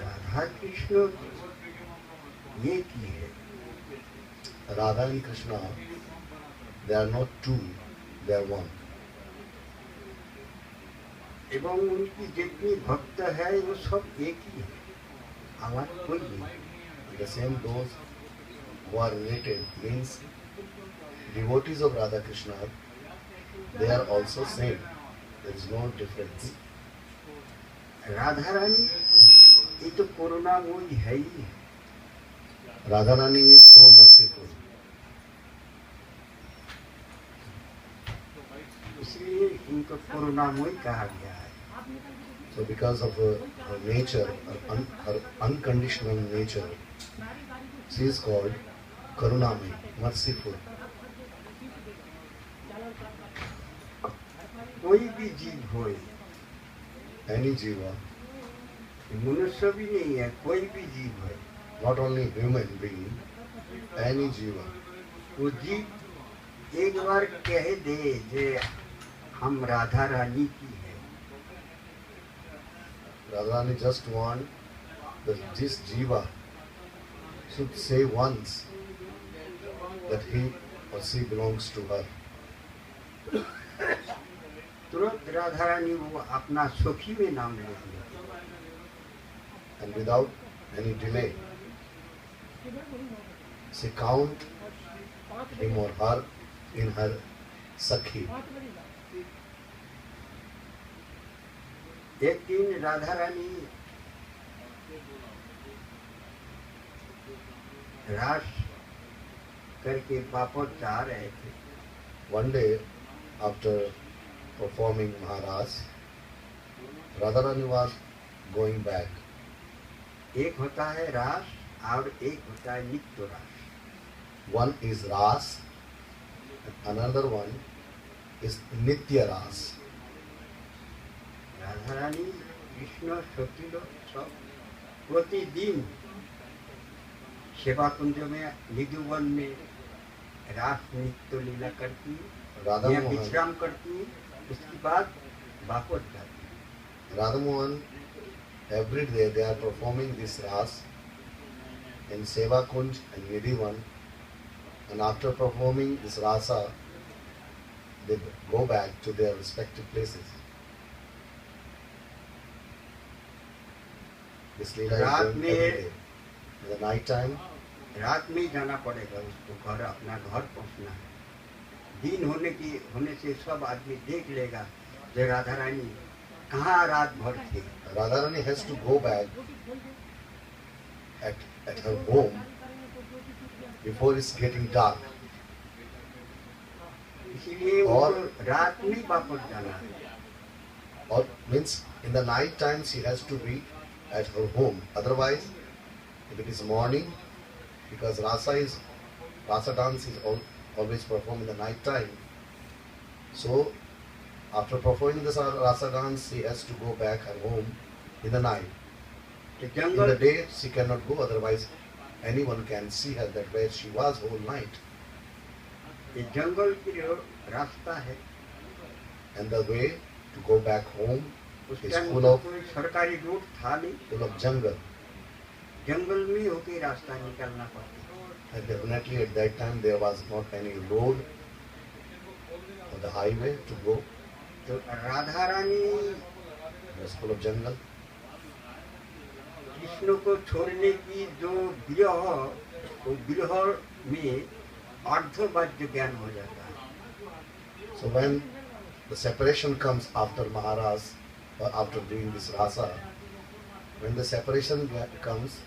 राधा कृष्ण ये की है, Radha and Krishna, they are not two, they are one. एवं उनकी जितनी भक्त है वो सब एक ही है, आवाज कोई नहीं. The same those who are related means devotees of Radha Krishna, they are also same. There is no difference. Radha Rani ये तो कोरोना वही है ही. Radharani is so merciful. इसलिए इनको कोरोना वही कहा गया है. So because of her nature, her unconditional nature, she is called Karunamai, merciful. कोई भी जीव हो, Any jiva, मनुष्य भी नहीं है, कोई भी जीव है, not only human being, any jiva, वो जीव एक बार कह दे जे हम राधा रानी की है, Radharani just want that this jiva should say once that he or she belongs to her. तुरंत राधा रानी वो अपना सुखी में नाम ले लिया. And without any delay, she count him or her in her sakhi. एक दिन राधा रानी रास करके वापस जा रहे थे. One day, after performing Maharaj, Radharani was going back. एक होता है रास और एक होता है नित्य रास. One is Ras, and another one is Nitya Ras. Radha Rani Krishna सखी लोग सब प्रतिदिन सेवा कुंज में निधुवन में रास नित्य लीला करती, Radha या Mohan, विश्राम करती, उसके बाद वापस जाती. Radha Mohan, every day they are performing this Ras in Seva Kunj and Nidhivan, and after performing this Rasa, they go back to their respective places. This Leela रात is going में every day. In the night time, रात में ही जाना पड़ेगा उसको, घर अपना घर पहुंचना है. दिन होने से सब आदमी देख लेगा जो राधा रानी कहाँ रात भर थी. Radharani has to go back at her home before it's getting dark. इसीलिए और- उनको रात में वापस जाना है. Or means in the night time she has to be at her home. Otherwise, if it is morning, because Rasa dance is always performed in the night time. So after performing this Rasa dance, she has to go back her home in the night. तो In the jungle day she cannot go, otherwise anyone can see her that where she was whole night. ये जंगल की जो रास्ता है And the way to go back home उसके is अंदर full of कोई सरकारी रोड था नहीं, jungle. जंगल में होके रास्ता निकलना पड़ता. And definitely at that time there was not any road or the highway to go. तो Radha Rani It was full of jungle. Krishna को छोड़ने की जो विरह, वो विरह में अर्धवाद्य ज्ञान हो जाता है. So when the separation comes after Maharaj or after doing this rasa, when the separation comes,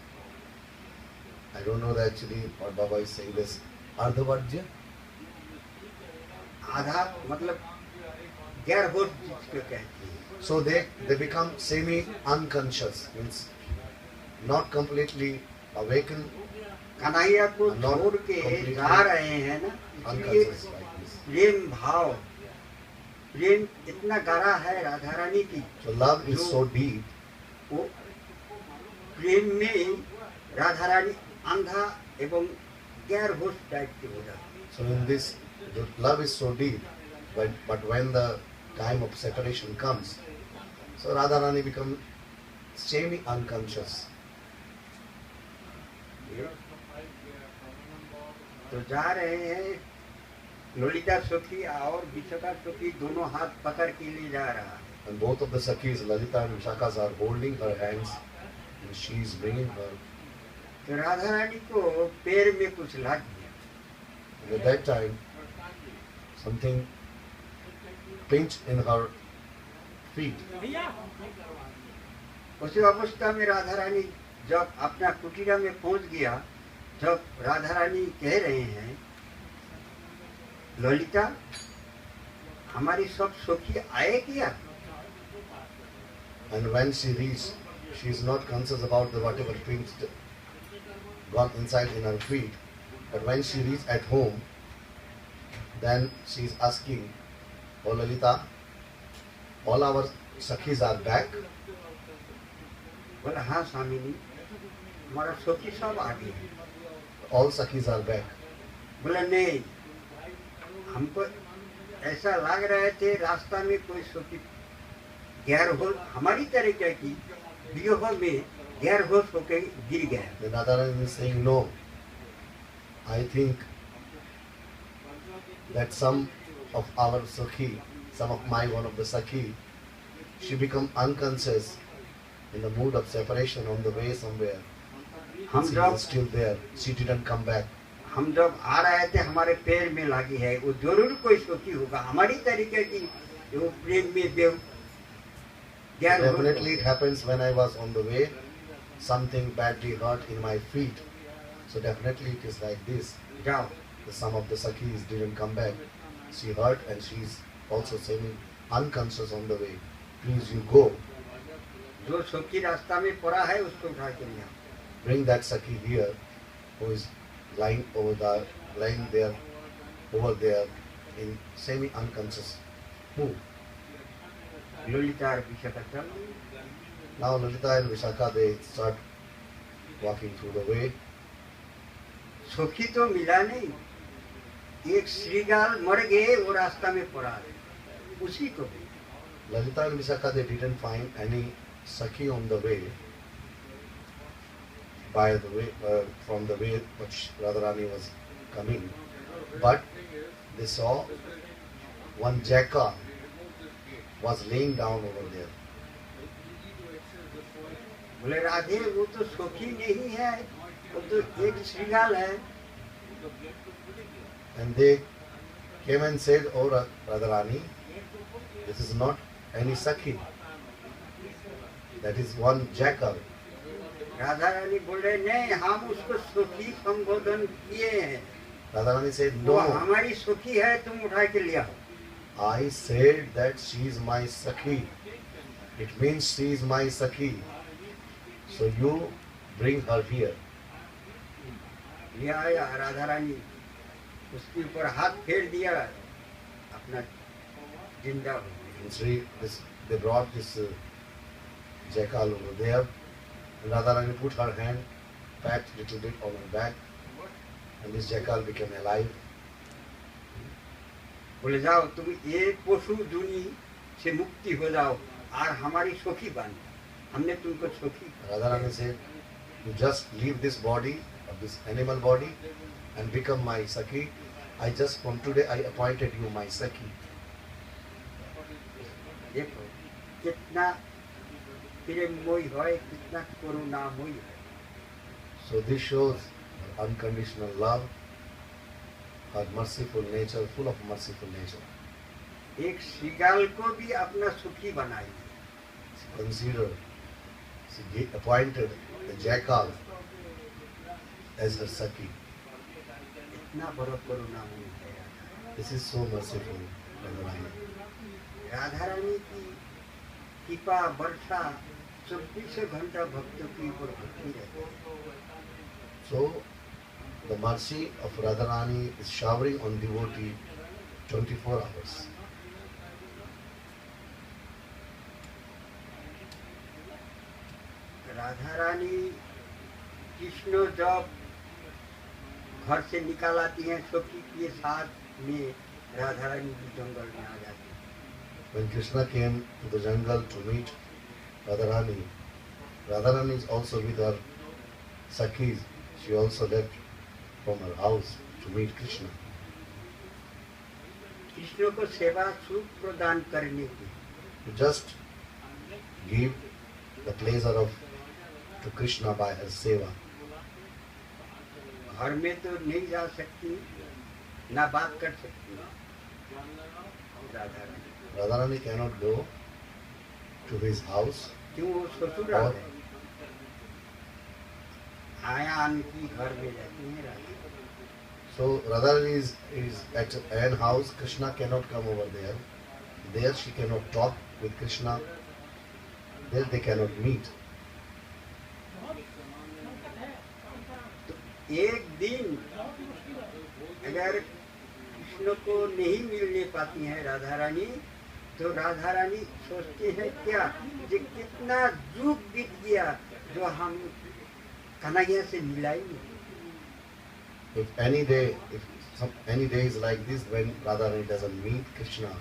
I don't know that actually what Baba is saying this Ardhavajya. आधा मतलब गैर होश जिसको कहते हैं. So they become semi unconscious, means not completely awakened, Kanhaiya को Not छोड़ के completely जा रहे हैं ना, इसलिए unconscious like this. प्रेम भाव, प्रेम इतना गहरा है राधा रानी की. So love is so deep. वो प्रेम में राधा रानी अंधा एवं गैर होश टाइप के हो जाती है. So in this, the love is so deep, but when the time of separation comes, So Radharani become semi unconscious. तो जा रहे हैं, ललिता सखी और विशाखा सखी दोनों हाथ पकड़ के ले जा रहा है। And both of the Sakhis, Lalita and Vishaka, are holding her hands and she is bringing her. तो राधा रानी को पैर में कुछ लग गया। And at that time, something pinched in her feet. उसी अवस्था में राधा रानी जब अपना कुटीरा में पहुंच गया, जब राधा रानी कह रहे हैं, ललिता हमारी सब सखी आए क्या? And when she reached, she is not conscious about the whatever pinched gone inside in her feet. But when she reached at home, then she is asking, "Oh Lalita, all our Sakhis are back?" बोला हाँ स्वामिनी, हमारा सखी सब आ गए हैं। All Sakhis are back. बोला नहीं, हमको ऐसा लग रहे थे रास्ता में कोई सखी गैर हो हमारी तरीके की वियोग में गैर होश होकर गिर गया। The Radharani is saying, "No, I think that some of our Sakhi, some of my one of the Sakhi, she become unconscious in the mood of separation on the way somewhere. हम She जब was still there. She didn't come back. हम जब आ रहे थे हमारे पैर में लगी है, वो जरूर कोई सखी होगा हमारी तरीके की, वो प्रेम में गैर होश Definitely it happens when I was on the way, something badly hurt in my feet. So definitely it is like this. जाओ। Some of the Sakhis didn't come back. She hurt and she is also semi unconscious on the way. Please you go. जो सखी रास्ता में पड़ा है उसको उठा के लिया। Bring that Sakhi here who is lying there over there in semi unconscious mood. Lalita और विशाखा चल दी। Now Lalita and Vishaka they start walking through the way. सखी तो मिला नहीं, एक श्रीगाल मर गए, वो रास्ता में पड़ा है, उसी को भी। Lalita and Vishaka they didn't find any Sakhi on the way. By the way, from the way which Radharani was coming, but they saw one jackal was laying down over there. बोले राधे वो तो सखी नहीं है, वो तो एक श्रीगाल है। And they came and said, "Oh Radharani, this is not any Sakhi. That is one jackal." Radha Rani बोल रहे नहीं, हम उसको सखी संबोधन किए हैं, Radharani said, वो "No, हमारी सखी है, तुम उठा के लिया हो। I said that she is my Sakhi. It means she is my Sakhi. So you bring her here." ले आया राधा रानी, उसके ऊपर हाथ फेर दिया, अपना जिंदा हो गई। And they brought this jackal over there. And Radharani put her hand, pat little bit on her back, and this jackal became alive. बोले जाओ तुम ये पशु दुनी से मुक्ति हो जाओ और हमारी सखी बन, हमने तुमको सखी। Radharani said, "You just leave this body, of this animal body, and become my Sakhi. I just from today I appointed you my Sakhi." देखो कितना प्रेममय है, कितना करुणामय है। So this shows her unconditional love, her merciful nature, full of merciful nature. एक श्रीगाल को भी अपना सुखी बनाई। She considered, she appointed the jackal as her Sakhi. इतना बड़ा करुणामय है Radha. This is so merciful, Radharani. Radha Rani की कृपा वर्षा 24 घंटा भक्तों के ऊपर होती रहती है। So the mercy of Radharani is showering on devotee 24 hours. Radha Rani Krishna जब घर से निकाल आती हैं सखी के साथ में, राधा रानी भी जंगल में आ जाती है। When Krishna came to the jungle to meet Radharani is also with her Sakhis. She also left from her house to meet Krishna. Krishna को सेवा सुख प्रदान करने की, To just give the pleasure of to Krishna by her seva. घर में तो नहीं जा सकती, ना बात कर सकती Radha Rani. Radharani cannot go to his house क्यों? वो ससुर और है, आया आन की घर में रहती है Radha. so Radharani is at an house. Krishna cannot come over there. There she cannot talk with Krishna. There they cannot meet. तो एक दिन अगर कृष्ण को नहीं मिलने पाती हैं राधा रानी, तो राधा रानी सोचते हैं क्या कि कितना युग बीत गया जो हम कन्हैया से मिलाएंगे। If any day is like this when Radharani doesn't meet Krishna,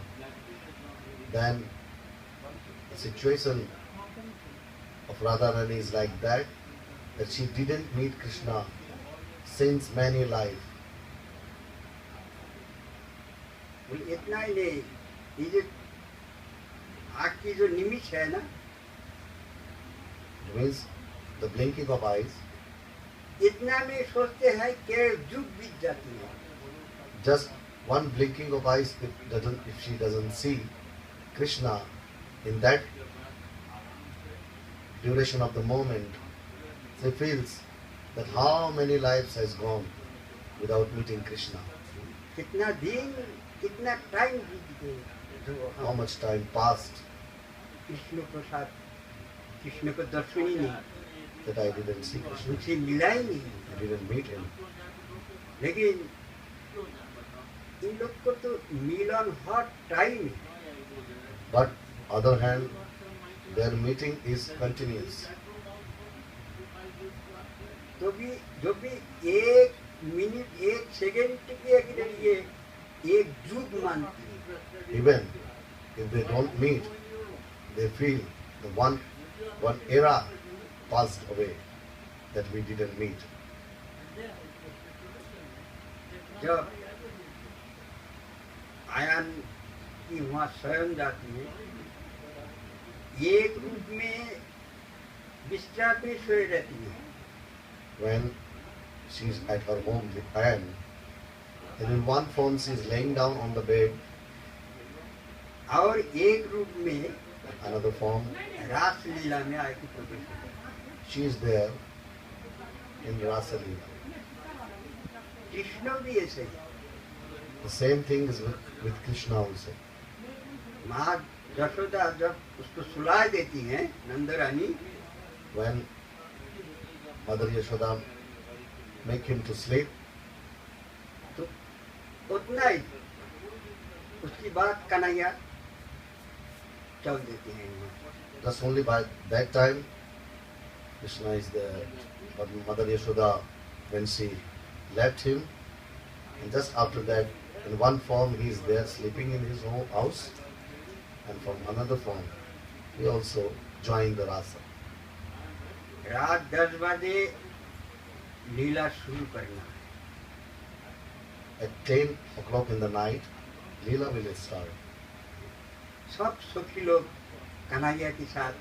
then the situation of Radharani is like that she didn't meet Krishna since many life. बोले इतना ही नहीं, ये जो आँख की जो निमिष है ना, It means the blinking of eyes. इतना में सोचते हैं कि युग बीत जाती है। Just one blinking of eyes, if she doesn't see Krishna in that duration of the moment, she feels that how many lives has gone without meeting Krishna. कितना दिन, कितना टाइम बीत गए जो How हम much time passed कृष्ण के साथ, कृष्ण को दर्शन ही नहीं, that I didn't see Krishna. उनसे मिला ही नहीं। I didn't meet him. लेकिन इन लोग को तो मिलन हर टाइम है। But other hand, their meeting is continuous. तो भी जो भी एक मिनट, एक सेकंड के लिए एक युग मानती है। Even if they don't meet, they feel the one era passed away that we didn't meet. जब आयन की वहाँ स्वयं जाती है, एक रूप में विश्राम में सोए रहती है, When she is at her home with Anne, and in one form she is laying down on the bed, और एक रूप में another form रास लीला में आके प्रवेश करती है। she is there in Rasa Leela. Krishna भी ऐसे ही। The same thing is with Krishna also. माँ यशोदा जब उसको सुला देती हैं नंद रानी, When Mother Yashoda make him to sleep, तो उतना ही उसकी बात कन्हैया चल देते हैं वहाँ। just only by that time Krishna is there. But Mother Yashoda, when she left him, and just after that, in one form he is there sleeping in his own house, and from another form he also joined the rasa. रात 10 बजे लीला शुरू करना है। At 10 o'clock in the night, Leela will start. सब सुखी लोग कन्हैया के साथ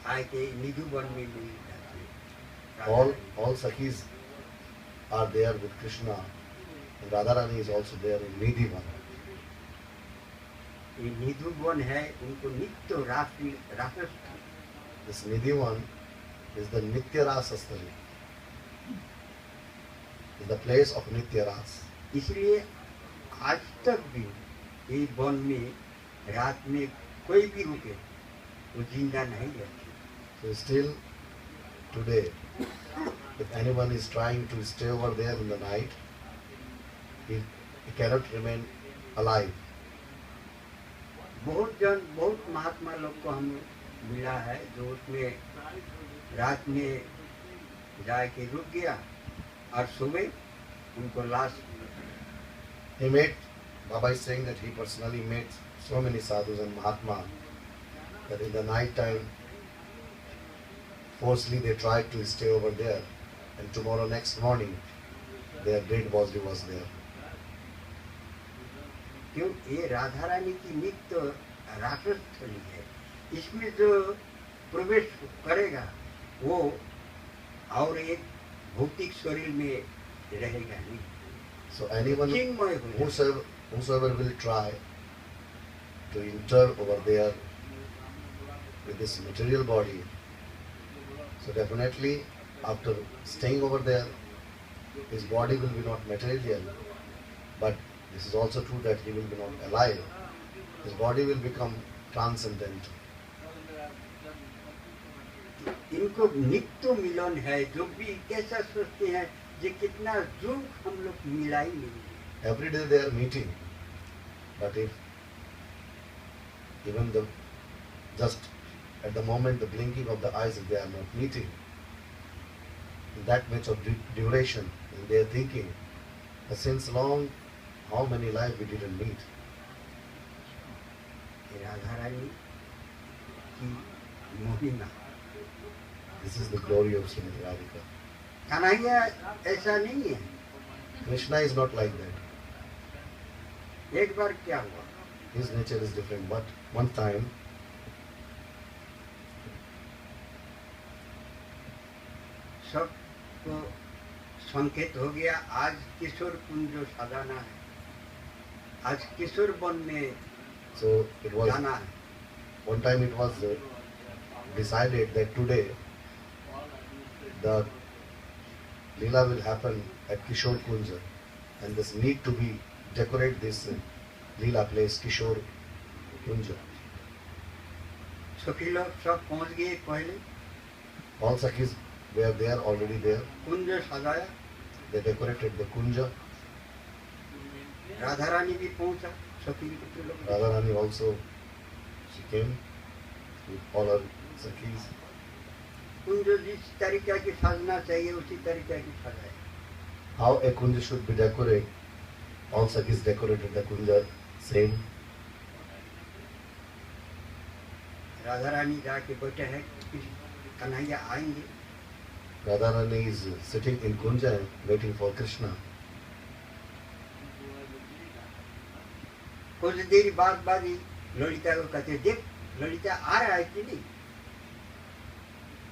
आके निधुवन में मिल जाते हैं। All Sakhis are there with Krishna, and Radharani is also there in Nidhivan. ये निधुवन है, उनको नित्य रास This Nidhivan is the Nitya Rasa Stali. Is the place of Nitya Ras. इसलिए आज तक भी ये वन में रात में कोई भी रुके वो जिंदा नहीं रहती। So still today, if anyone is trying to stay over there in the night, he cannot remain alive. बहुत महात्मा लोग को हम मिला है जो उसमें रात में जाके रुक गया और सुबह उनको लाश। He met, Baba is saying that he personally met so many sadhus and Mahatma that in the night time Forcefully they tried to stay over there, and tomorrow next morning their dead body was there. क्यों ये राधा रानी की नित्य रासस्थली है, इसमें जो प्रवेश करेगा वो और एक भौतिक शरीर में रहेगा नहीं. So anyone चिन्मय हो जाएगा. whosoever will try to enter over there with this material body, so definitely after staying over there, his body will be not material, but this is also true that he will be not alive. His body will become transcendent. इनको नित्य मिलन है, जो भी कैसा सोचते हैं ये कितना दुख हम लोग मिला ही नहीं. Every day they are meeting, but if even the just at the moment the blinking of the eyes, if they are not meeting, in that much of duration, and they are thinking, since long, how many lives we didn't meet. Radha Rani की महिमा. This is the glory of Srimati Radhika. Kanhaiya ऐसा नहीं है. Krishna is not like that. एक बार क्या हुआ, His nature is different. But one time, सबको संकेत हो गया आज किशोर कुंज सजाना है, आज किशोर वन में so it was जाना है. one time it was decided that today the Leela will happen at Kishore Kunja, and this need to be decorate this Leela place Kishore Kunja. सखी लोग सब पहुंच गए पहले, All Sakhis were there, already there. कुंज सजाया. They decorated the Kunja. Radha Rani भी पहुंचा, सखी के लोग. Radharani also, she came with all her Sakhis. कुंज जिस तरीका की सजना चाहिए उसी तरीका की सजाए. How a Kunja should be decorated, all Sakhis decorated the Kunja same. Radha Rani जाके बैठे हैं कि कन्हैया आएंगे. Radharani is sitting in Kunja and waiting for Krishna. कुछ देर बाद ही ललिता को कहते देख ललिता आ रहा है कि नहीं.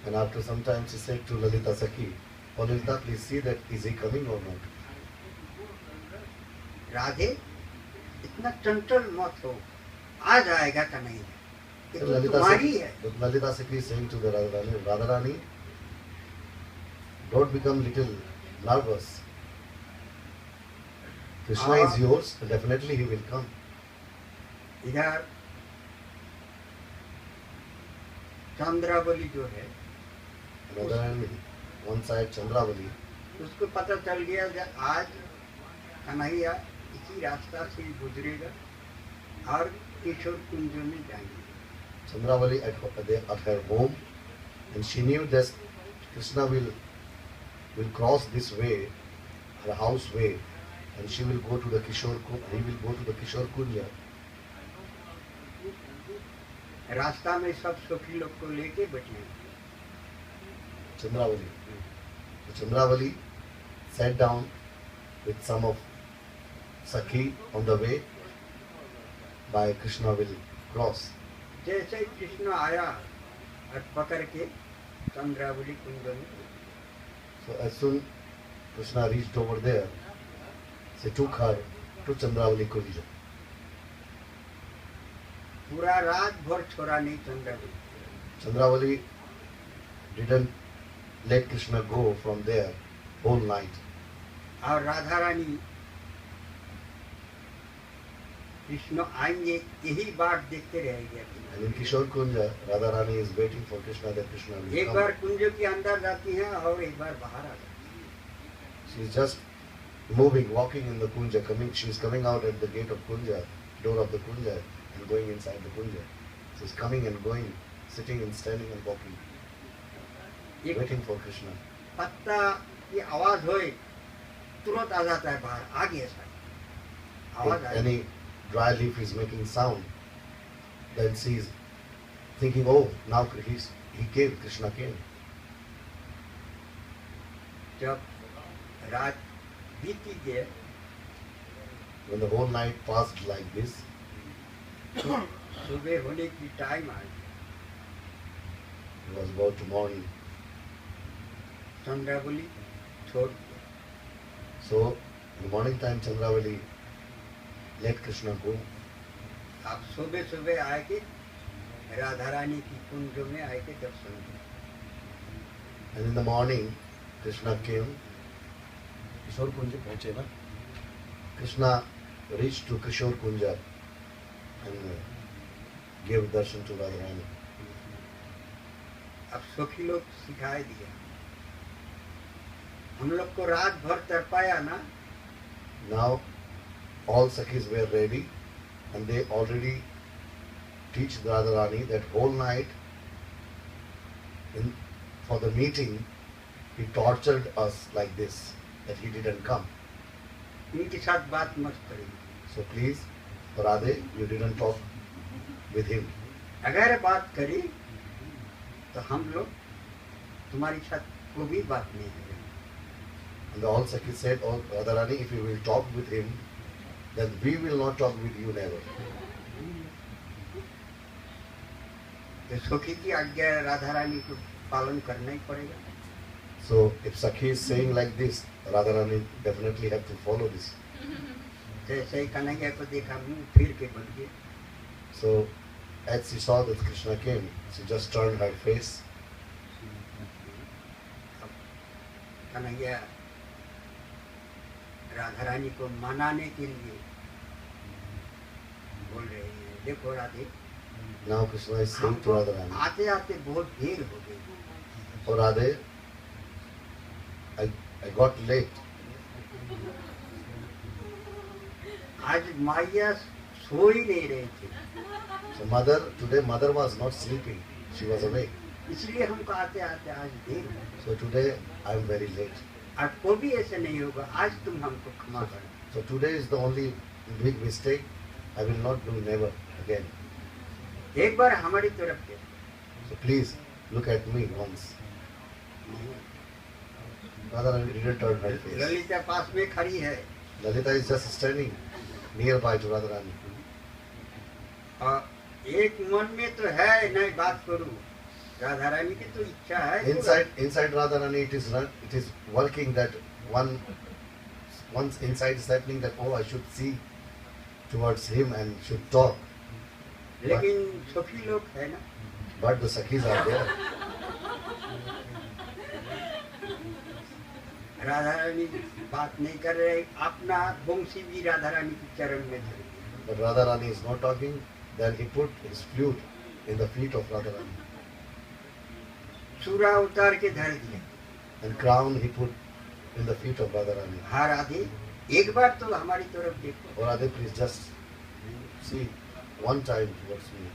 And after some time she said to Lalita Sakhi, "Oh Lalita, please see that is he coming or not?" Radhe इतना चंचल मत हो, आ जाएगा कन्हैया, ये So तो Lalita तुम्हारी Sakhi, है. but Lalita Sakhi is saying to the Radharani, don't become little nervous. Krishna is yours, and definitely he will come. इधर चंद्रावली जो है On the other hand, one side Chandravali, उसको पता चल गया कि आज कन्हैया इसी रास्ता से गुजरेगा और किशोर कुंज में जाएंगे. Chandravali at her home, and she knew that Krishna will cross this way, her house way, and she will go to the Kishore. He will go to the Kishore Kunja. रास्ता में सब सखी लोग को लेके बैठे. Chandravali. So Chandravali sat down with some of Sakhi on the way by Krishna will cross. जैसे ही कृष्ण आया और पकड़ के चंद्रावली कुंज में, So as soon Krishna reached over there, she took her to Chandravali Kunja. पूरा रात भर छोड़ा नहीं Chandravali. Chandravali didn't let Krishna go from there whole night. और राधा रानी कृष्ण आएंगे यही बात देखते रहेंगे. And in Kishore Kunja, Radharani is waiting for Krishna that Krishna will एक come. बार कुंज के अंदर जाती हैं और एक बार बाहर आ जाती हैं. She is just moving, walking in the Kunja, she is coming out at the gate of Kunja, door of the Kunja, and going inside the Kunja. She is coming and going, sitting and standing and walking, एक waiting for Krishna. पत्ता की आवाज होए तुरंत आ जाता है बाहर, आ गया सर, आवाज If I. any dry leaf is making sound, then she is thinking, oh, now he came, Krishna came. जब रात बीती गए, when the whole night passed like this, सुबह होने की टाइम आ गई, it was about to morning. Chandravali छोड़ दिया। So in the morning time, Chandravali let Krishna go. आप सुबह सुबह आए के राधा रानी की कुंज में आए के दर्शन किए। And in the morning, Krishna came. Kishore Kunja पहुंचे ना? Krishna reached to Kishore Kunja and gave darshan to Radharani. अब सखी लोग सिखाए दिया, हम लोग को रात भर तड़पाया ना। Now all Sakhis were ready and they already teach Radharani that whole night for the meeting he tortured us like this, that he didn't come. इनके साथ बात मत करेंगे। So please, Radhe, you didn't talk with him. अगर बात करी तो हम लोग तुम्हारी साथ को भी बात नहीं करेंगे। And all Sakhis said, oh Radharani, if you will talk with him, then we will not talk with you never. तो सखी की आज्ञा राधा रानी को पालन करना ही पड़ेगा। So if Sakhi is saying like this, Radharani definitely have to follow this. जैसे ही कन्हैया को देखा मुंह फिर के बन गए। So as she saw that Krishna came, she just turned her face. Kanhaiya Radha Rani को मनाने के लिए बोल रहे हैं, देखो Radhe, Now Krishna is saying to Radharani, आते आते बहुत देर हो गई। oh Radhe, I got late. आज माया सो ही नहीं रहे थे, So today mother was not sleeping, she was awake. इसलिए हमको आते आते आज देर हो। So today I am very late. आज को भी ऐसे नहीं होगा, आज तुम हमको क्षमा करो। So today is the only big mistake. I will not do never again. एक बार हमारी तरफ से So please look at me once. Radharani didn't turn her face. Lalita पास में खड़ी है Lalita is just standing nearby to Radharani. और एक मन में तो है नहीं बात करूं, राधा रानी की तो इच्छा है। Inside Radharani it is working that once inside is happening that oh I should see towards him and should talk. लेकिन सखी लोग है ना, But the Sakhis are there. Radha Rani बात नहीं कर रहे, अपना बंसी भी राधा रानी के चरण में धर दिया। But Radharani is not talking. Then he put his flute in the feet of Radharani. चूड़ा उतार के धर दिया। And crown he put in the feet of Radharani. हाँ राधे, एक बार तो हमारी तरफ देखो। Oh Radhe, please just see one time towards me.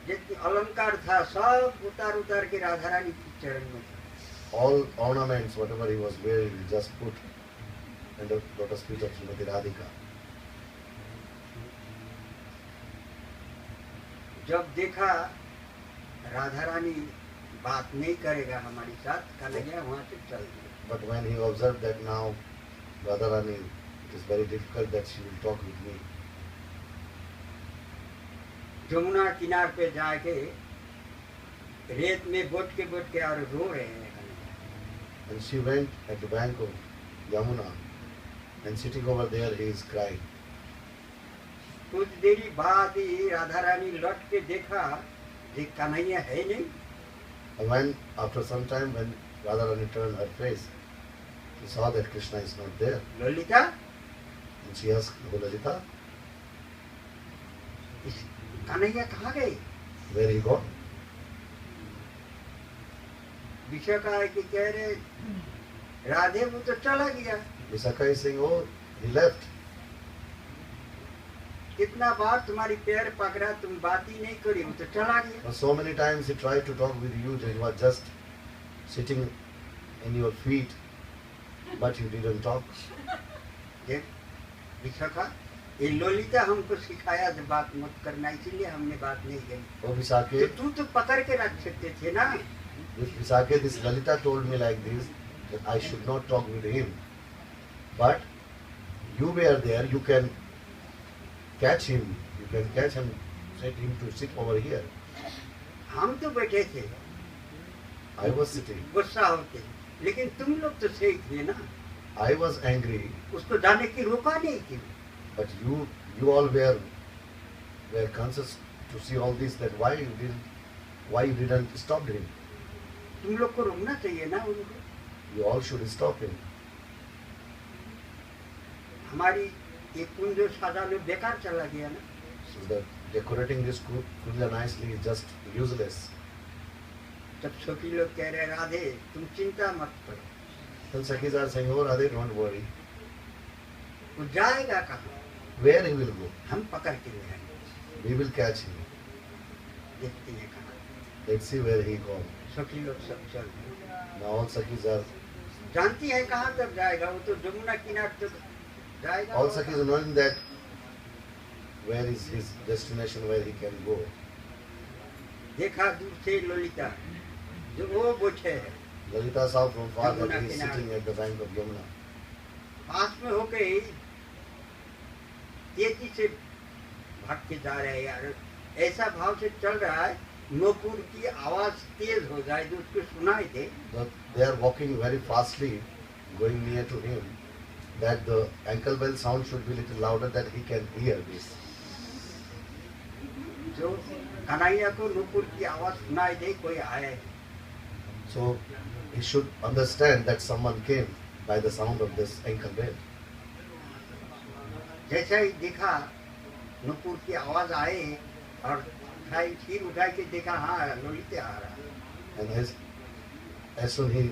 जितने अलंकार था सब उतार उतार के राधा रानी के चरण में था। All ornaments, whatever he was wearing, he just put in the lotus feet of Srimati Radhika. जब देखा राधा रानी बात नहीं करेगा हमारे साथ, कन्हैया वहाँ से चल दिया। But when he observed that now Radharani, it is very difficult that she will talk with me. Jamuna किनार पे जाके रेत में बोट के और रो रहे हैं। And she went at the bank of Yamuna and sitting over there he is crying. कुछ देरी बाद ही राधा रानी लौट के देखा कि कन्हैया है नहीं। And when after some time when Radharani turned her face, she saw that Krishna is not there. Lalita, And she asked, oh Lalita, Kanhaiya कहाँ गए? where he gone? विशाखा है कि कह रहे राधे वो तो चला गया। Vishakha is saying, oh, he left. कितना बार तुम्हारी पैर पकड़ा, तुम बात ही नहीं करी, वो तो चला गया। For so many times he tried to talk with you, he was just sitting in your feet, but you didn't talk. देख विशाखा, ये ललिता हमको सिखाया जब बात मत करना, इसीलिए हमने बात नहीं करी। Oh Vishakha, तो तू तो पकड़ के रख सकते थे ना। Vishakha, this Lalita told me like this, that I should not talk with him. But you were there, you can catch him. You can catch him, set him to sit over here. हम तो बैठे थे I was sitting. गुस्सा होते, लेकिन तुम लोग तो सही थे ना, I was angry, उसको जाने की रोका नहीं थी। but you all were conscious to see all this, that why you didn't stop him. तुम लोग को रोकना चाहिए ना उनको। You all should stop him. हमारी ये कुंज साजा में बेकार चला गया ना। So that decorating this kunja nicely is just useless. जब सखी लोग कह रहे राधे तुम चिंता मत करो, Then Sakhis are saying, oh Radhe, don't worry. वो जाएगा कहाँ, Where he will go? हम पकड़ के ले आएंगे, We will catch him. देखते हैं कहाँ। Let's see where he goes. सखी लोग सब चल रहे, Now all Sakhis are, जानती है कहाँ तक जाएगा, वो तो जमुना किनारे तक जाएगा। all Sakhis are knowing that where is his destination, where he can go. देखा दूर से ललिता, जो वो बोझे है, Lalita saw from far that he is Yamuna sitting at the bank of Yamuna. पास में होके ही तेजी से भाग के जा रहे हैं यार, ऐसा भाव से चल रहा है नूपुर की आवाज तेज हो जाए जो उसको सुनाई दे। But they are walking very fastly, going near to him, that the ankle bell sound should be little louder, that he can hear this. जो कन्हैया को नूपुर की आवाज सुनाई दे कोई आए। So he should understand that someone came by the sound of this ankle bell. जैसा ही देखा नूपुर की आवाज आए और फिर उठा के देखा हाँ ललिता आ रहा है। And as soon he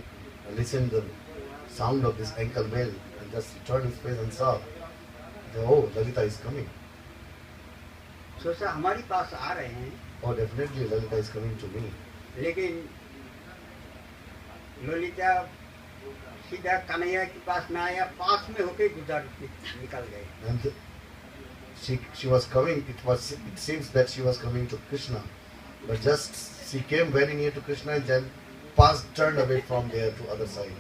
listened the sound of this ankle bell and just turned his face and saw, oh, Lalita is coming. सोचा हमारी पास आ रहे हैं, Oh, definitely Lalita is coming to me. लेकिन ललिता सीधा कन्हैया के पास ना आया, पास में होके गुजर के निकल गए। And she was coming, it seems that she was coming to Krishna, but just she came very near to Krishna and then turned away from there to other side.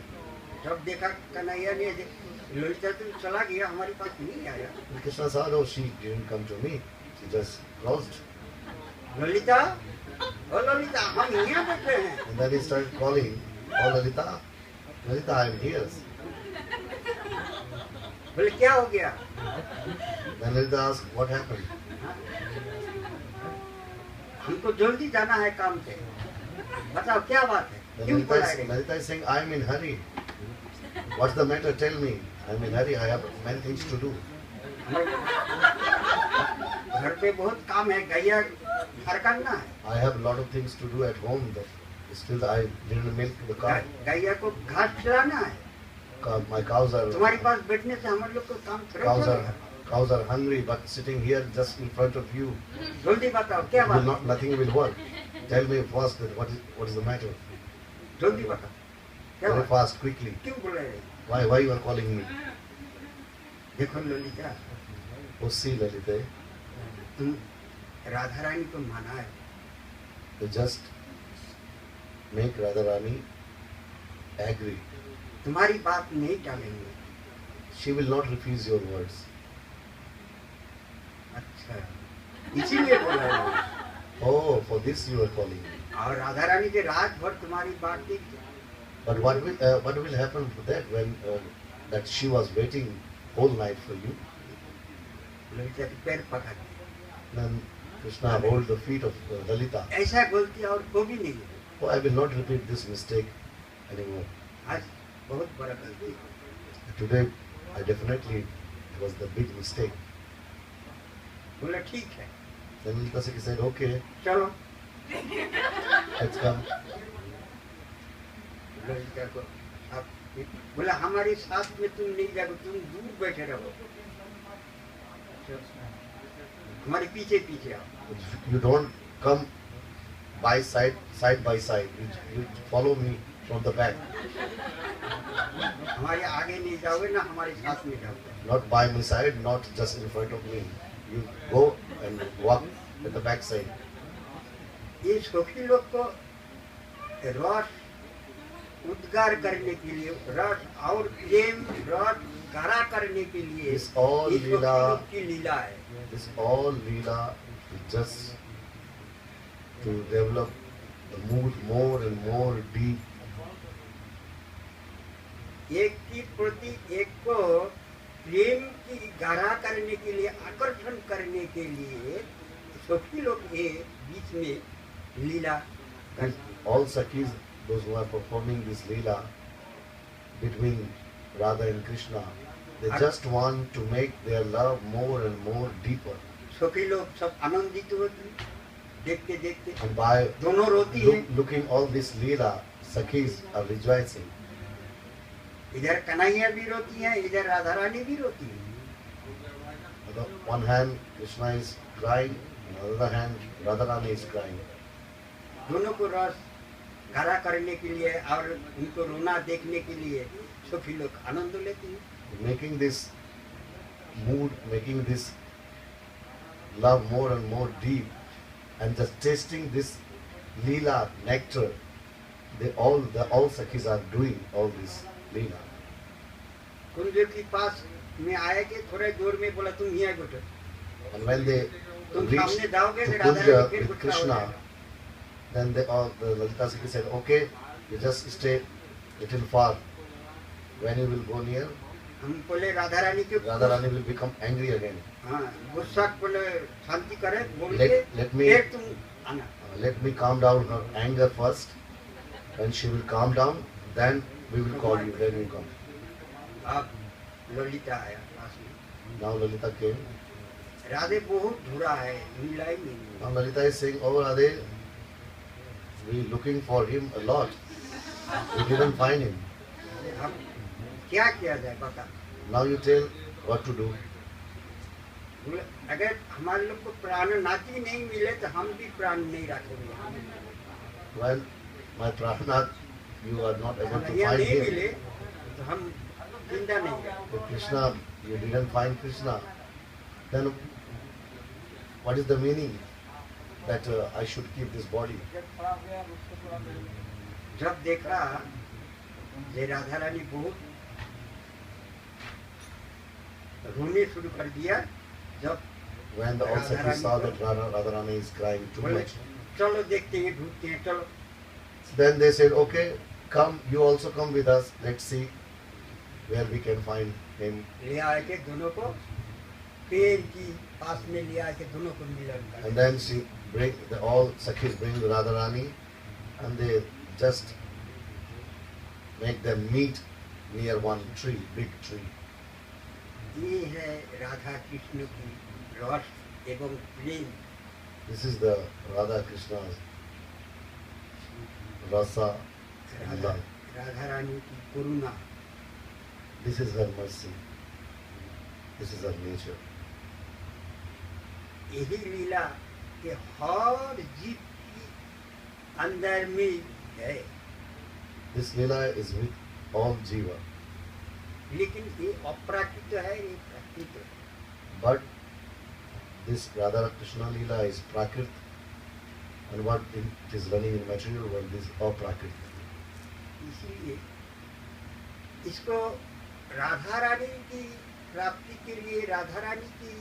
जब देखा कन्हैया ने ललिता तो चला गया, हमारे पास नहीं आया। And Krishna saw, no, she didn't come to me, she just crossed. Lalita, ओ ललिता, हम यहाँ बैठे हैं। And then he started calling, oh Lalita, Lalita, I am here. बोले क्या हो गया? Then Lalita asked, what happened? हमको जल्दी जाना है काम से, बताओ क्या बात है, Then क्यों बुला रहे? Lalita is saying, I am in hurry. What's the matter? Tell me. I am in hurry. I have many things to do. घर पे बहुत काम है, गैया घर करना है, I have a lot of things to do at home. But still, I didn't milk the cow. गैया को घास खिलाना है। My cows are तुम्हारे पास बैठने से हमारे लोग को काम थोड़ा चलेगा। cows are hungry, but sitting here just in front of you, जल्दी बताओ क्या बात है? nothing will work. Tell me first that what is the matter? जल्दी बताओ क्या Very बात? fast, quickly. क्यों बुला रहे? Why you are calling me? देखो ललिता, Oh, see, Lalita, तुम राधा रानी को माना है, you just make Radharani agree. तुम्हारी बात नहीं टालेंगे। She will not refuse your words. अच्छा, इसीलिए बोला है। Oh, for this you are calling me. और राधा रानी के रात भर तुम्हारी बात थी। But what will happen for that when that she was waiting whole night for you? Lalita के पैर पकड़, Then Krishna hold the feet of Lalita. ऐसा गलती और को भी नहीं है। Oh, I will not repeat this mistake anymore. आज बहुत बड़ा गलती। Today, it was the big mistake. बोला ठीक है, Then Lalita said, okay, चलो। let's come. ललिता को आप बोला हमारे साथ में तुम नहीं जाओ, तुम दूर बैठे रहो, हमारे पीछे पीछे आओ। You don't come by side by side. You follow me from the back. हमारे आगे नहीं जाओगे ना हमारे साथ में जाओगे। Not by my side, not just in front of me. You go and walk at the back side. ये सुखी लोग को रस उद्गार करने के लिए, रस और प्रेम रस गाढ़ा करने के लिए This all ये लीला, गोपी की लीला है। this all Leela is just to develop the mood more and more deep. एक की प्रति एक को प्रेम की गाढ़ा करने के लिए, आकर्षण करने के लिए सभी लोग ये बीच में लीला करते हैं। All Sakhis, those who are performing this Leela between Radha and Krishna, they just want to make their love more and more deeper. सभी लोग सब आनंदित होते हैं देखते देखते, And by दोनों रोती हैं। looking all this Leela, Sakhis are rejoicing. इधर कन्हैया भी रोती है, इधर राधा रानी भी रोती है। On the one hand, Krishna is crying, on the other hand, Radharani is crying. दोनों को रस गाढ़ा करने के लिए और उनको रोना देखने के लिए सभी लोग आनंद लेते हैं। Making this mood, making this love more and more deep, and just tasting this Leela nectar, the all Sakhis are doing all this Leela. कुंज के पास में आएंगे, थोड़े दूर में बोला तुम यहाँ बैठो, And when they तुम reached सामने जाओगे to तो राधा रानी Kunja फिर with गुस्सा हो Krishna, जाएगा। then they all, the Lalita Sakhi said, okay, you just stay little far. When you will go near, हम बोले राधा रानी के Radharani will become angry again. हाँ गुस्सा बोले शांति करे बोल Let- के let me- फिर तुम आना। Let me calm down her anger first. When she will calm down, then we will call you, then you come. अब ललिता आया पास में, Now Lalita came. राधे बहुत धुरा है, मिला ही नहीं। Now Lalita is saying, oh Radhe, we looking for him a lot. We didn't find him. अब क्या किया जाए बता। Now you tell what to do. बोले अगर हमारे लोग को प्राणनाथ ही नहीं मिले तो हम भी प्राण नहीं रखेंगे। Well, my Pranath, you are not able to Kanhaiya find नहीं him. मिले तो हम जिंदा नहीं है। If Krishna, you didn't find Krishna, then what is the meaning that I should keep this body? जब देखा ये राधा रानी बहुत रोने शुरू कर दिया, जब When the all Sakhis saw that Radharani is crying too बोले much, चलो देखते हैं ढूंढते हैं चलो। then they said, okay, come, you also come with us. Let's see where we can find him. ले आए के दोनों को पेड़ की पास में ले आए के दोनों को मिलन कर। And then she bring all Sakhis bring Radharani, and they just make them meet near one tree, big tree. ये है राधा कृष्ण की रस एवं प्रेम। This is the Radha Krishna's rasa and Radha love. Radha Rani की करुणा। This is her mercy. This is her nature. यही लीला के हर जीव की अंदर में है, This Leela is with all Jiva. लेकिन ये अप्राकृत है, ये प्राकृत है। But this Radha Krishna Leela is Prakrit, and what it is running in material world is Aprakrit. इसीलिए इसको राधा रानी की प्राप्ति के लिए, राधा रानी की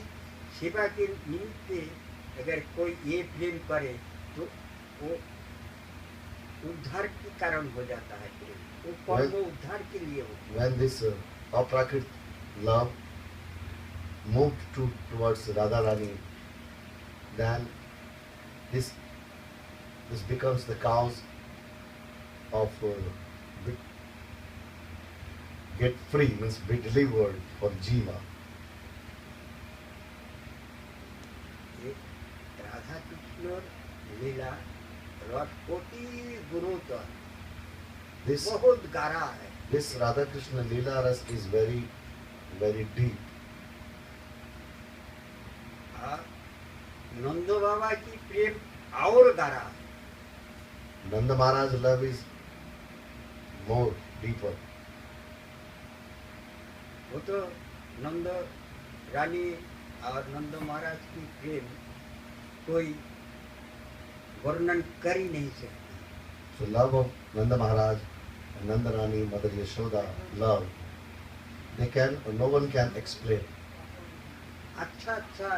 सेवा के निमित्त अगर कोई ये प्रेम करे तो वो उद्धार के कारण हो जाता है। प्रेम वो कर्म उद्धार के लिए हो। When this Aprakrit love moved towards Radharani, then this becomes the cause of get free, means be delivered for Jiva. ये राधा कृष्ण लीला रस कोटि गुरुतर This बहुत गाढ़ा है। this Radha Krishna Leela Ras is very, very deep. और नंदो बाबा की प्रेम और गाढ़ा है। Nanda Maharaj love is more deeper. वो तो नंद रानी और नंद महाराज की प्रेम कोई वर्णन कर ही नहीं सकता। So love of Nanda Maharaj Nandarani, Mother Yashoda love, no one can explain. अच्छा अच्छा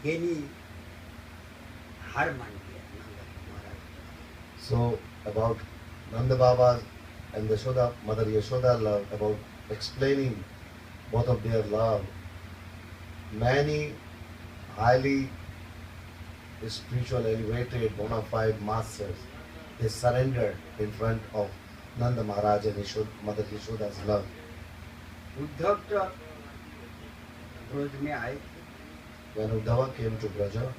ज्ञानी हार मान गया नंद महाराज। So about Nanda Baba's and Yashoda, Mother Yashoda love, about explaining both of their love, many highly spiritual, elevated, bona fide masters, they surrendered in front of Nanda Maharaj and Mother Yashoda's love. Uddhav तो ब्रज में आए थे, When Uddhava came to Braja,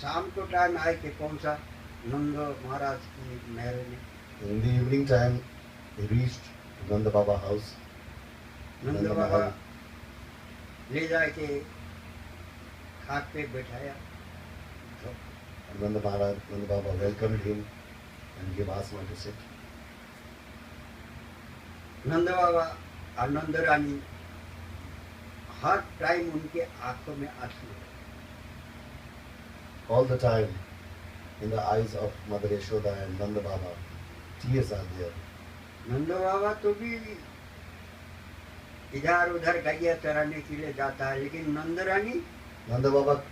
शाम को time आए थे कौन सा नंद महाराज की महल में। in the evening time, he reached Nanda Baba house. Nand Nanda Baba Mahal. ले जाके खाट पे बैठाया, Nanda Baba welcomed him and gave asana to sit. नंद बाबा और नंद रानी हर टाइम उनके आंखों में आंसू है। All the time, in the eyes of Mother Yashoda and Nanda Baba, tears are there. नंद बाबा तो भी इधर उधर गैया चराने के लिए जाता है, लेकिन नंद रानी Nanda Baba,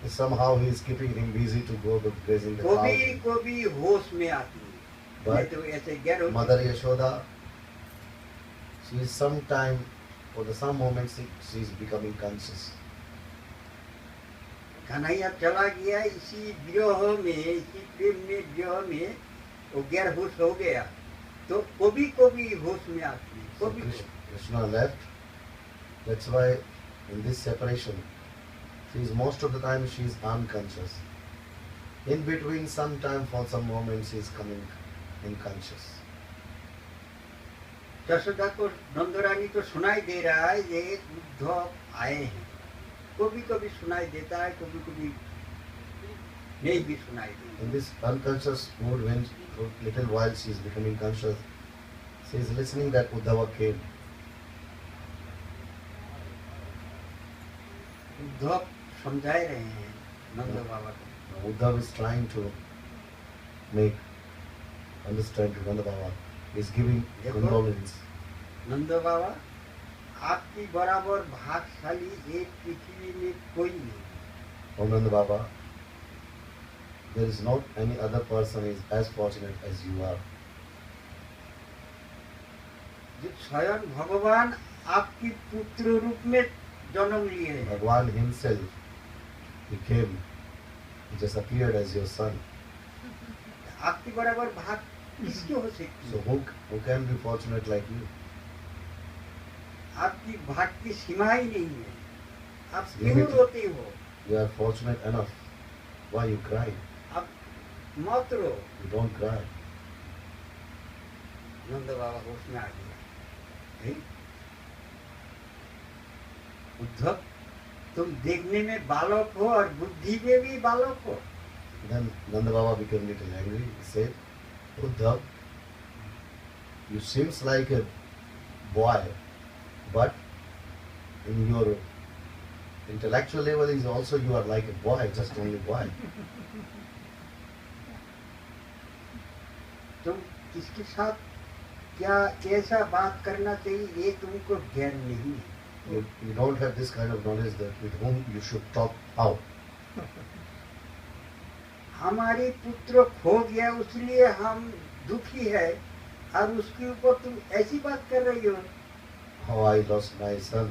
somehow he is keeping him busy to go to grazing the cows. को भी होश में आती है। But नहीं तो ऐसे गैर होती। Mother Yashoda, she is sometime, for some moments, she is becoming conscious. Kanhaiya चला गया इसी विरह में, इसी प्रेम में, विरह में वो गैर होश हो गया, तो कभी होश में आती है। So Krishna left. That's why in this separation, she is most of the time she is unconscious. In between, sometime for some moments, she is coming unconscious. Yashoda को नंद रानी को सुनाई दे रहा है ये उद्धव आए हैं, कभी सुनाई देता है, कभी नहीं भी सुनाई देता। In this unconscious mood, when for a little while she is becoming conscious, she is listening that Uddhava came. Uddhav समझाए रहे हैं नंद बाबा को। Now, Uddhava is trying to make understand to Nanda Baba. He is giving condolence. नंद बाबा आपकी बराबर भाग्यशाली एक पृथ्वी में कोई नहीं। Oh Nanda Baba, there is not any other person is as fortunate as you are. जो स्वयं भगवान आपकी पुत्र रूप में जन्म लिए हैं। Bhagwan himself, he came, he just appeared as your son. आपकी बराबर भाग किसके हो सकती So है? who can be fortunate like you? आपकी भाग की सीमा ही नहीं है। आप क्यों Limited. रोते हो? You are fortunate enough. Why you cry? आप मत रो। You don't cry. नंद बाबा होश में आ गया। नहीं? उद्धव तुम देखने में बालक हो और बुद्धि में भी बालक हो। Then Nanda Baba became little angry. He said, Uddhav, you seems like a boy, but in your intellectual level is also you are like a boy, just only boy. तुम किसके साथ क्या कैसा बात करना चाहिए ये तुमको ज्ञान नहीं है। You don't have this kind of knowledge that with whom you should talk how. हमारी पुत्र खो गया इसलिए हम दुखी है और उसके ऊपर तुम ऐसी बात कर रही हो। How I lost my son.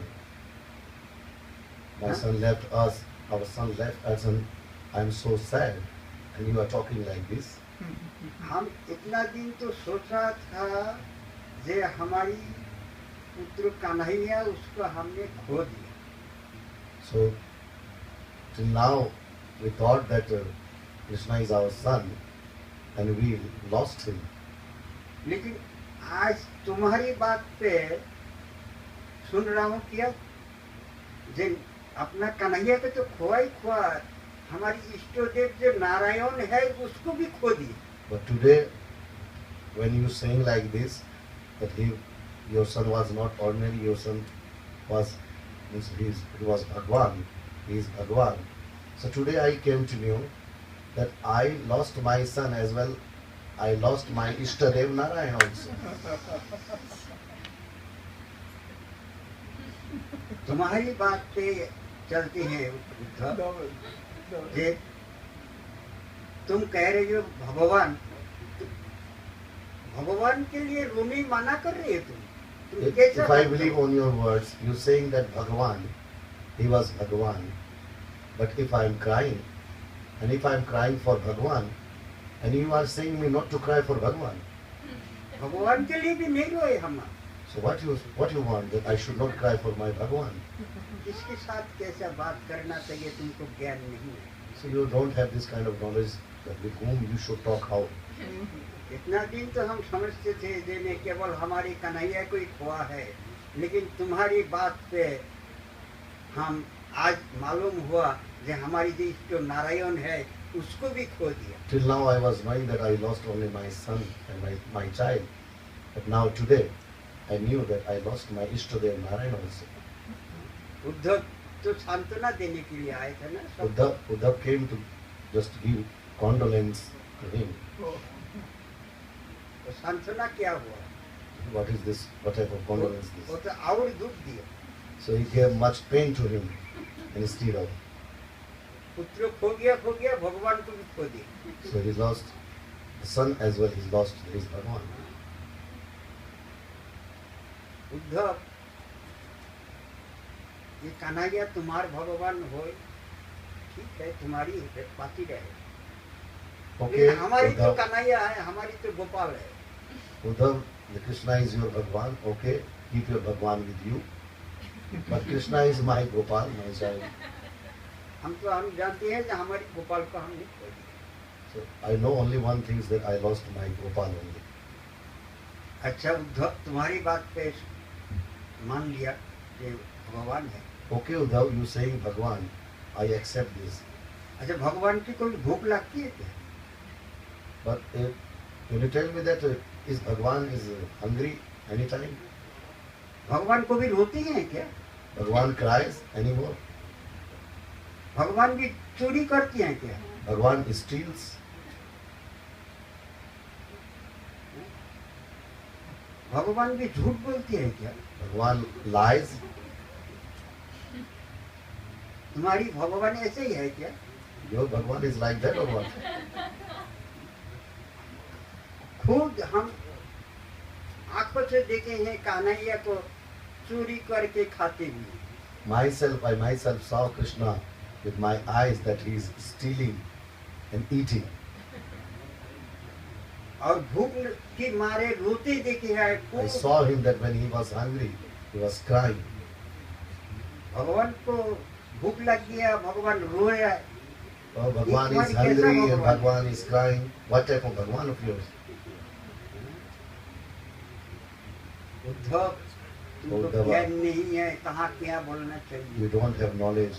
My Huh? son left us, our son left us, and I'm so sad. And you are talking like this. हम इतना दिन तो सोचा था जे हमारी पुत्र कन्हैया उसको हमने खो दिया। So, till now, we thought that Krishna is our son, and we lost him. लेकिन आज तुम्हारी बात पे सुन रहा हूँ क्या जे अपना कन्हैया पे तो खोआ ही खोआ, हमारी इष्ट देव जो नारायण है उसको भी खो दिए। But today, when you saying like this, that your son was not ordinary, your son was, he was Bhagwan, he is Bhagwan. So today I came to know that I lost my son as well. I lost my Ishtadev Narayan also. तुम्हारी बात पे चलते हैं उद्धव जे तुम कह रहे हो भगवान के लिए रोने मना कर रहे हो तुम कैसा If I believe on your words, you saying that Bhagavan, he was Bhagavan. But if I am crying, and if I am crying for Bhagavan, and you are saying me not to cry for Bhagavan, भगवान के लिए भी नहीं रोए हम so what you want, that I should not cry for my Bhagavan? इसके साथ कैसा बात करना चाहिए तुमको ज्ञान नहीं है So you don't have this kind of knowledge that with whom you should talk how. इतना दिन तो हम समझते थे जिन्हें केवल हमारी कन्हैया को ही खोआ है, लेकिन तुम्हारी बात पे हम आज मालूम हुआ कि हमारी जो इष्ट नारायण है उसको भी खो दिया. Till now I was knowing that I lost only my son and my child. But now today I knew that I lost my Ishtadev Narayan also. Uddhav तो सांत्वना देने के लिए आए थे ना सब. Uddhav came to just give condolence to him. तो सांत्वना क्या हुआ? What is this? What type of condolence is वो this? तो और दुख दिया. So he gave much pain to him instead of. पुत्र खो गया भगवान को भी खो दिया. So he lost the son as well. He lost his Bhagavan. Uddhav ये कन्हैया तुम्हार भगवान हो, ठीक है तुम्हारी बाती रहे. Okay, हमारी तो Uddhav, कन्हैया है, हमारी तो गोपाल है. Uddhav, the Krishna is your Bhagavan. Okay, keep your Bhagavan with you. But Krishna is my Gopal, my child. हम जानते हैं कि हमारी गोपाल को हम नहीं खो दिया. So I know only one thing is that I lost my Gopal only. अच्छा उद्धव तुम्हारी बात पे मान लिया कि भगवान है. Okay, Uddhav, you saying Bhagavan, I accept this. अच्छा भगवान की कोई भूख लगती है क्या? But will you tell me that is Bhagavan is hungry anytime? भगवान को भी रोती हैं क्या? Bhagavan cries anymore? भगवान भी चोरी करती हैं क्या? Bhagavan steals? भगवान भी झूठ बोलती है क्या? Bhagavan lies? तुम्हारी भगवान ऐसे ही है क्या? Your Bhagavan is like that or what? खुद हम आंखों से देखे हैं कान्हैया को चोरी करके खाते हुए. I myself saw Krishna with my eyes that he is stealing and eating. और भूख के मारे रोते देखे हैं. I saw him that when he was hungry, he was crying. भगवान को भूख लग गया, भगवान रोया. Oh, Bhagavan is hungry and Bhagavan is crying. What type of Bhagavan of yours? Uddhav तुमको उद्धव, ज्ञान नहीं है, कहाँ क्या बोलना चाहिए. You don't have knowledge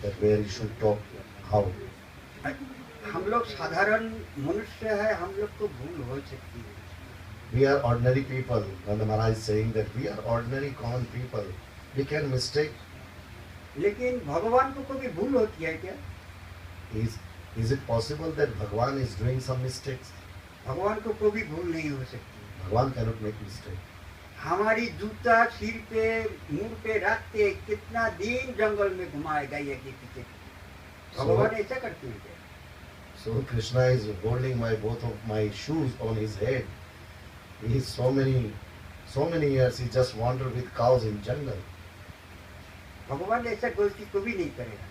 that where you should talk, how. हम लोग साधारण मनुष्य है, हम लोग को भूल हो सकती है. We are ordinary people. Nanda Maharaj is saying that we are ordinary common people. We can mistake. लेकिन भगवान को कभी भूल होती है क्या? Is it possible that Bhagavan is doing some mistakes? भगवान को कभी भूल नहीं हो सकती. Bhagavan cannot make mistake. हमारी जूता सिर पे मुंह पे रखते कितना दिन जंगल में घुमाएगा ये के पीछे. भगवान ऐसा करते हैं क्या? So Krishna is holding both of my shoes on his head. He is so many years he just wandered with cows in jungle. भगवान ऐसा गलती कभी नहीं करेगा.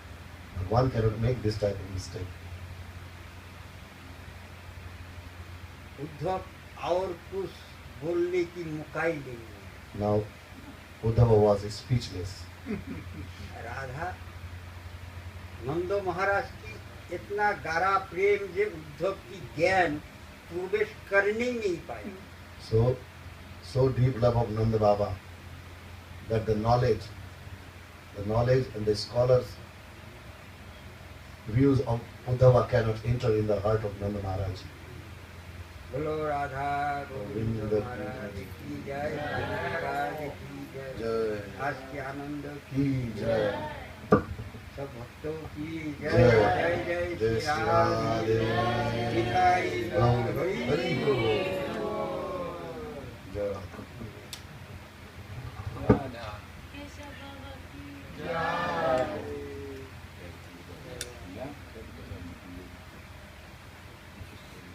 Bhagavan cannot make this type of mistake. Uddhav और कुछ बोलने की मौका ही नहीं है. Now Uddhava was speechless. Radha नंदो महाराज की इतना गाढ़ा प्रेम जे उद्धव की ज्ञान प्रवेश करने ही नहीं पाए. So deep love of Nanda Baba that the knowledge and the scholars' views of Uddhava cannot enter in the heart of Nanda Maharaj. बोलो राधा गोविंद महाराज की जय, महाराज की जय, जय। आज के आनंद की जय। सब भक्तों की जय. जय। जय जय जय Shri Radhe. मिठाई Ram हरि Hari बोल। Jai Radha. केशव बाबा की